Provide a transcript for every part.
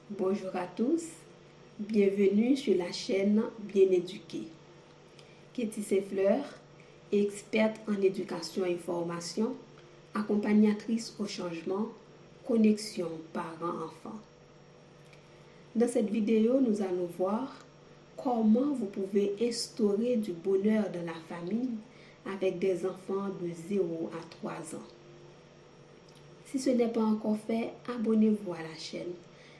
Bonjour à tous, bienvenue sur la chaîne Bien Éduqué. Katie Saint-Fleur, experte en éducation et formation, accompagnatrice au changement, connexion parents-enfants. Dans cette vidéo, nous allons voir comment vous pouvez instaurer du bonheur dans la famille avec des enfants de 0 à 3 ans. Si ce n'est pas encore fait, abonnez-vous à la chaîne.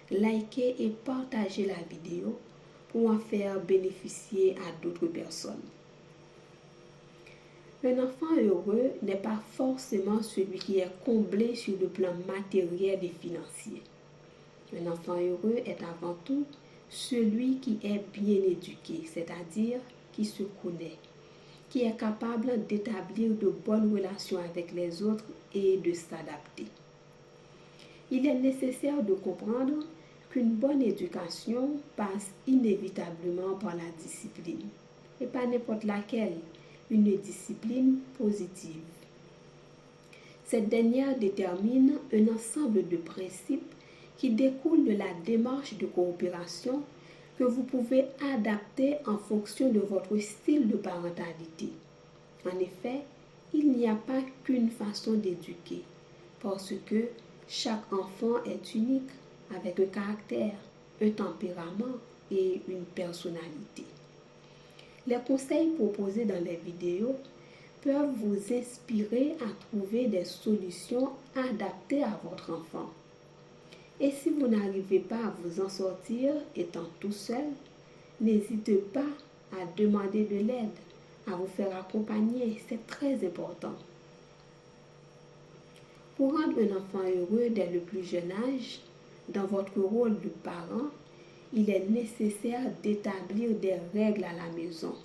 Likez et partagez la vidéo pour en faire bénéficier à d'autres personnes. Un enfant heureux n'est pas forcément celui qui est comblé sur le plan matériel et financier. Un enfant heureux est avant tout celui qui est bien éduqué, c'est-à-dire qui se connaît, qui est capable d'établir de bonnes relations avec les autres et de s'adapter. Il est nécessaire de comprendre qu'une bonne éducation passe inévitablement par la discipline, et pas n'importe laquelle, une discipline positive. Cette dernière détermine un ensemble de principes qui découlent de la démarche de coopération que vous pouvez adapter en fonction de votre style de parentalité. En effet, il n'y a pas qu'une façon d'éduquer, parce que chaque enfant est unique, avec un caractère, un tempérament et une personnalité. Les conseils proposés dans les vidéos peuvent vous inspirer à trouver des solutions adaptées à votre enfant. Et si vous n'arrivez pas à vous en sortir étant tout seul, n'hésitez pas à demander de l'aide, à vous faire accompagner, c'est très important. Pour rendre un enfant heureux dès le plus jeune âge, dans votre rôle de parent, il est nécessaire d'établir des règles à la maison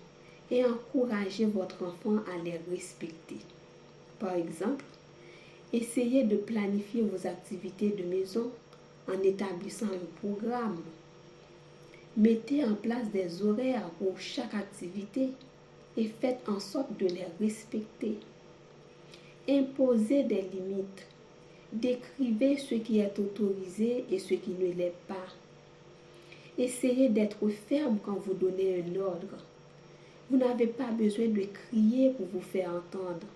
et encourager votre enfant à les respecter. Par exemple, essayez de planifier vos activités de maison en établissant un programme. Mettez en place des horaires pour chaque activité et faites en sorte de les respecter. Imposez des limites. Décrivez ce qui est autorisé et ce qui ne l'est pas. Essayez d'être ferme quand vous donnez un ordre. Vous n'avez pas besoin de crier pour vous faire entendre.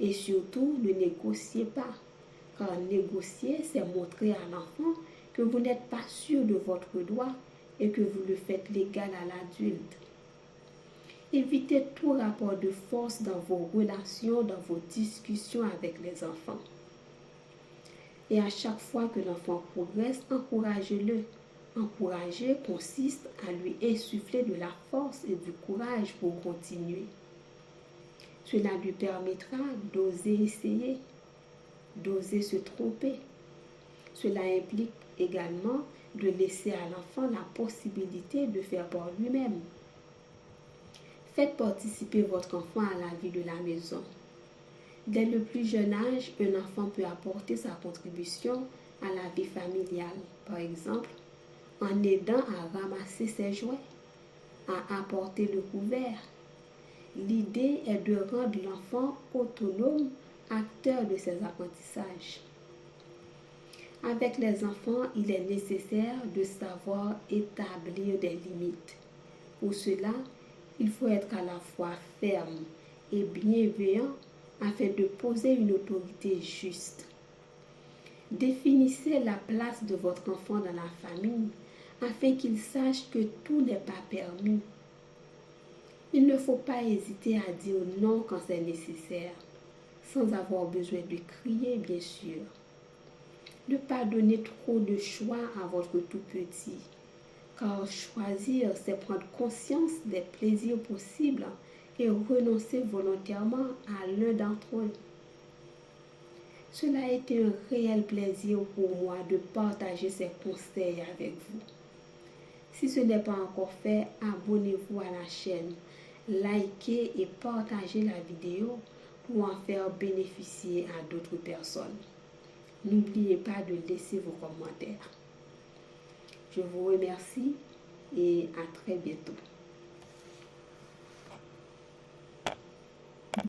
Et surtout, ne négociez pas. Car négocier, c'est montrer à l'enfant que vous n'êtes pas sûr de votre droit et que vous le faites l'égal à l'adulte. Évitez tout rapport de force dans vos relations, dans vos discussions avec les enfants. Et à chaque fois que l'enfant progresse, encouragez-le. Encourager consiste à lui insuffler de la force et du courage pour continuer. Cela lui permettra d'oser essayer, d'oser se tromper. Cela implique également de laisser à l'enfant la possibilité de faire par lui-même. Faites participer votre enfant à la vie de la maison. Dès le plus jeune âge, un enfant peut apporter sa contribution à la vie familiale, par exemple, en aidant à ramasser ses jouets, à apporter le couvert. L'idée est de rendre l'enfant autonome, acteur de ses apprentissages. Avec les enfants, il est nécessaire de savoir établir des limites. Pour cela, il faut être à la fois ferme et bienveillant afin de poser une autorité juste. Définissez la place de votre enfant dans la famille afin qu'il sache que tout n'est pas permis. Il ne faut pas hésiter à dire non quand c'est nécessaire, sans avoir besoin de crier, bien sûr. Ne pas donner trop de choix à votre tout petit, car choisir, c'est prendre conscience des plaisirs possibles et renoncer volontairement à l'un d'entre eux. Cela a été un réel plaisir pour moi de partager ces conseils avec vous. Si ce n'est pas encore fait, abonnez-vous à la chaîne, likez et partagez la vidéo pour en faire bénéficier à d'autres personnes. N'oubliez pas de laisser vos commentaires. Je vous remercie et à très bientôt.